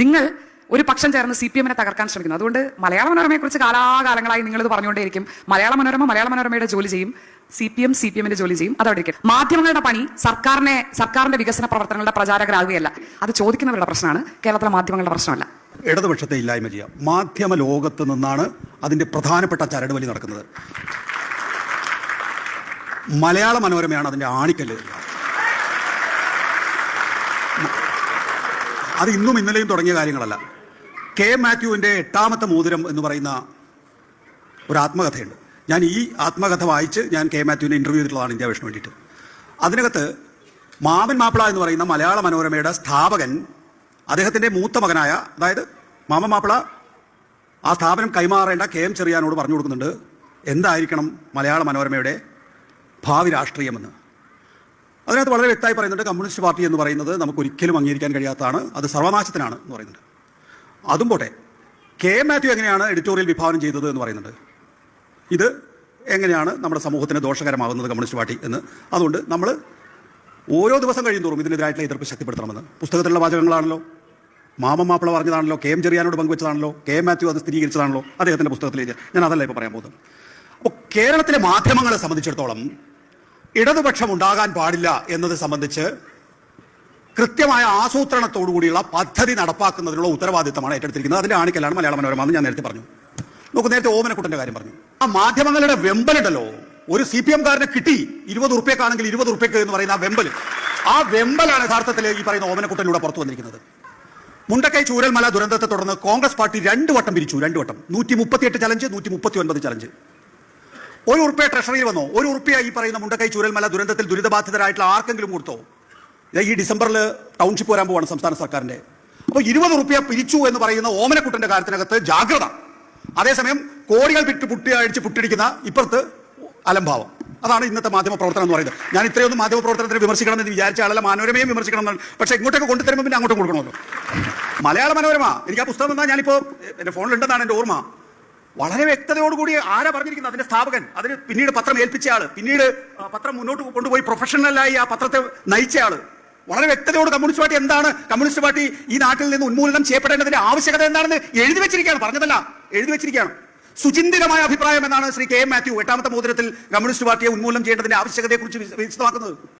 നിങ്ങൾ ഒരു പക്ഷം ചേർന്ന് CPM-നെ തകർക്കാൻ ശ്രമിക്കുന്നു. അതുകൊണ്ട് മലയാള മനോരമയെക്കുറിച്ച് കാലാകാലങ്ങളായി നിങ്ങളിത് പറഞ്ഞുകൊണ്ടേയിരിക്കും. മലയാള മനോരമയുടെ ജോലി ചെയ്യും, CPM-ന്റെ ജോലി ചെയ്യും. അതവിടെ ഇരിക്കും. മാധ്യമങ്ങളുടെ പണി സർക്കാരിന്റെ വികസന പ്രവർത്തനങ്ങളുടെ പ്രചാരകരാകുകയല്ല. അത് ചോദിക്കുന്നവരുടെ പ്രശ്നമാണ്, കേരളത്തിലെ മാധ്യമങ്ങളുടെ പ്രശ്നമല്ല. ഇടതുപക്ഷത്തെ ഇല്ലായ്മ ചെയ്യാം. മാധ്യമ ലോകത്ത് നിന്നാണ് അതിന്റെ പ്രധാനപ്പെട്ട ചരടുവലി നടക്കുന്നത്. മലയാള മനോരമയാണ് അതിന്റെ ആണിക്കല്ല്. അത് ഇന്നും ഇന്നലെയും തുടങ്ങിയ കാര്യങ്ങളല്ല. കെ മാത്യുവിന്റെ 8ാമത്തെ മോതിരം എന്ന് പറയുന്ന ഒരു ആത്മകഥയുണ്ട്. ഞാൻ ഈ ആത്മകഥ വായിച്ച് ഞാൻ കെ മാത്യുവിനെ ഇന്റർവ്യൂ ചെയ്തിട്ടുള്ളതാണ് ഇന്ത്യ വിഷന് വേണ്ടിയിട്ട്. അതിനകത്ത് മാമൻ മാപ്പിള എന്ന് പറയുന്ന മലയാള മനോരമയുടെ സ്ഥാപകൻ അദ്ദേഹത്തിന്റെ മൂത്ത മകനായ, അതായത് മാമൻ മാപ്പിള ആ സ്ഥാപനം കൈമാറേണ്ട KM ചെറിയാനോട് പറഞ്ഞു കൊടുക്കുന്നുണ്ട് എന്തായിരിക്കണം മലയാള മനോരമയുടെ ഭാവി രാഷ്ട്രീയമെന്ന്. അതിനകത്ത് വളരെ വ്യക്തമായി പറയുന്നുണ്ട് കമ്മ്യൂണിസ്റ്റ് പാർട്ടി എന്ന് പറയുന്നത് നമുക്ക് ഒരിക്കലും അംഗീകരിക്കാൻ കഴിയാത്തതാണ്, അത് സർവനാശത്തിനാണ് എന്ന് പറയുന്നുണ്ട്. അതും പോട്ടെ, കെ മാത്യു എങ്ങനെയാണ് എഡിറ്റോറിയൽ വിഭാവനം ചെയ്തത് എന്ന് പറയുന്നുണ്ട്. ഇത് എങ്ങനെയാണ് നമ്മുടെ സമൂഹത്തിന് ദോഷകരമാകുന്നത് കമ്മ്യൂണിസ്റ്റ് പാർട്ടി എന്ന്. അതുകൊണ്ട് നമ്മൾ ഓരോ ദിവസം കഴിയുന്തോറും ഇതിനെതിരായിട്ടുള്ള എതിർപ്പ് ശക്തിപ്പെടുത്തണമെന്ന്. പുസ്തകത്തിലുള്ള വാചകങ്ങളാണല്ലോ, മാമൻ മാപ്പിള പറഞ്ഞതാണല്ലോ, KM ചെറിയാനോട് പങ്കുവെച്ചതാണല്ലോ, കെ മാത്യു അത് സ്ഥിരീകരിച്ചതാണല്ലോ അദ്ദേഹത്തിന്റെ പുസ്തകത്തിൽ. ഞാൻ അതല്ല ഇപ്പോൾ പറയാൻ പോകുന്നത്. അപ്പോൾ കേരളത്തിലെ മാധ്യമങ്ങളെ സംബന്ധിച്ചിടത്തോളം ഇടതുപക്ഷം ഉണ്ടാകാൻ പാടില്ല എന്നത് സംബന്ധിച്ച് കൃത്യമായ ആസൂത്രണത്തോടുകൂടിയുള്ള പദ്ധതി നടപ്പാക്കുന്നതിനുള്ള ഉത്തരവാദിത്തമാണ് ഏറ്റെടുത്തിരിക്കുന്നത്. അതിന്റെ ആണിക്കല്ലാണ് മലയാള മനോരമ എന്ന് ഞാൻ നേരത്തെ പറഞ്ഞു. നമുക്ക് നേരത്തെ ഓമനക്കുട്ടന്റെ കാര്യം പറഞ്ഞു. ആ മാധ്യമങ്ങളുടെ വെമ്പലുണ്ടല്ലോ, ഒരു CPM-കാരനെ കിട്ടി 20 ഉറുപ്പ്യക്കാണെങ്കിൽ 20 ഉറുപ്പ്യക്ക് എന്ന് പറയുന്ന ആ വെമ്പലാണ് യഥാർത്ഥത്തിൽ ഈ പറയുന്ന ഓമനക്കുട്ടനിലൂടെ പുറത്തു വന്നിരിക്കുന്നത്. മുണ്ടക്കൈ ചൂരൽമല ദുരന്തത്തെ തുടർന്ന് കോൺഗ്രസ് പാർട്ടി 2 വട്ടം പിരിച്ചു. 2 വട്ടം 138 ചലഞ്ച്, 139 ചലഞ്ച്. 1 ഉറുപ്പ്യ ട്രഷറിയിൽ വന്നോ? 1 ഉറുപ്പ്യ ഈ പറയുന്ന മുണ്ടക്കൈ ചൂരൽമല ദുരന്തത്തിൽ ദുരിതബാധിതരായിട്ടുള്ള ആർക്കെങ്കിലും കൊടുത്തോ? ഈ ഡിസംബറിൽ ടൗൺഷിപ്പ് വരാൻ പോവാണ് സംസ്ഥാന സർക്കാരിന്റെ. അപ്പോൾ 20 ഉറുപ്പ്യ പിരിച്ചു എന്ന് പറയുന്ന ഓമനക്കുട്ടന്റെ കാര്യത്തിനകത്ത് ജാഗ്രത. അതേസമയം കോടികൾ അടിച്ച് പുട്ടിടിക്കുന്ന ഇപ്പുറത്ത് അലംഭാവം. അതാണ് ഇന്നത്തെ മാധ്യമ പ്രവർത്തനം എന്ന് പറയുന്നത്. ഞാൻ ഇത്രയൊന്നും മാധ്യമ പ്രവർത്തനത്തിന് വിമർശിക്കണമെന്ന് വിചാരിച്ച ആളല്ല, മനോരമയും വിമർശിക്കണം എന്നാണ്. പക്ഷേ ഇങ്ങോട്ടൊക്കെ കൊണ്ടുതരുമ്പോൾ പിന്നെ അങ്ങോട്ടും കൊടുക്കണമല്ലോ. മലയാള മനോരമ, എനിക്ക് ആ പുസ്തകം തന്നാൽ ഞാനിപ്പോൾ എൻ്റെ ഫോണിലുണ്ടെന്നാണ് എൻ്റെ ഓർമ്മ. വളരെ വ്യക്തതയോടുകൂടി ആരാ പറഞ്ഞിരിക്കുന്നത്? അതിന്റെ സ്ഥാപകൻ, അതിന് പിന്നീട് പത്രം ഏൽപ്പിച്ച ആള്, പിന്നീട് പത്രം മുന്നോട്ട് കൊണ്ടുപോയി പ്രൊഫഷണലായി ആ പത്രത്തെ നയിച്ച ആള്, വളരെ വ്യക്തതയോട് കമ്മ്യൂണിസ്റ്റ് പാർട്ടി എന്താണ്, കമ്മ്യൂണിസ്റ്റ് പാർട്ടി ഈ നാട്ടിൽ നിന്ന് ഉന്മൂലനം ചെയ്യപ്പെടേണ്ടതിന്റെ ആവശ്യകത എന്താണെന്ന് എഴുതി വെച്ചിരിക്കുകയാണ്. പറഞ്ഞതല്ല, എഴുതി വെച്ചിരിക്കുകയാണ്. സുചിന്തിതമായ അഭിപ്രായം എന്നാണ് ശ്രീ KM മാത്യു 8ാമത്തെ മോതിരത്തിൽ കമ്മ്യൂണിസ്റ്റ് പാർട്ടിയെ ഉന്മൂലനം ചെയ്യേണ്ടതിന്റെ ആവശ്യകതയെക്കുറിച്ച് വിശദമാക്കുന്നത്.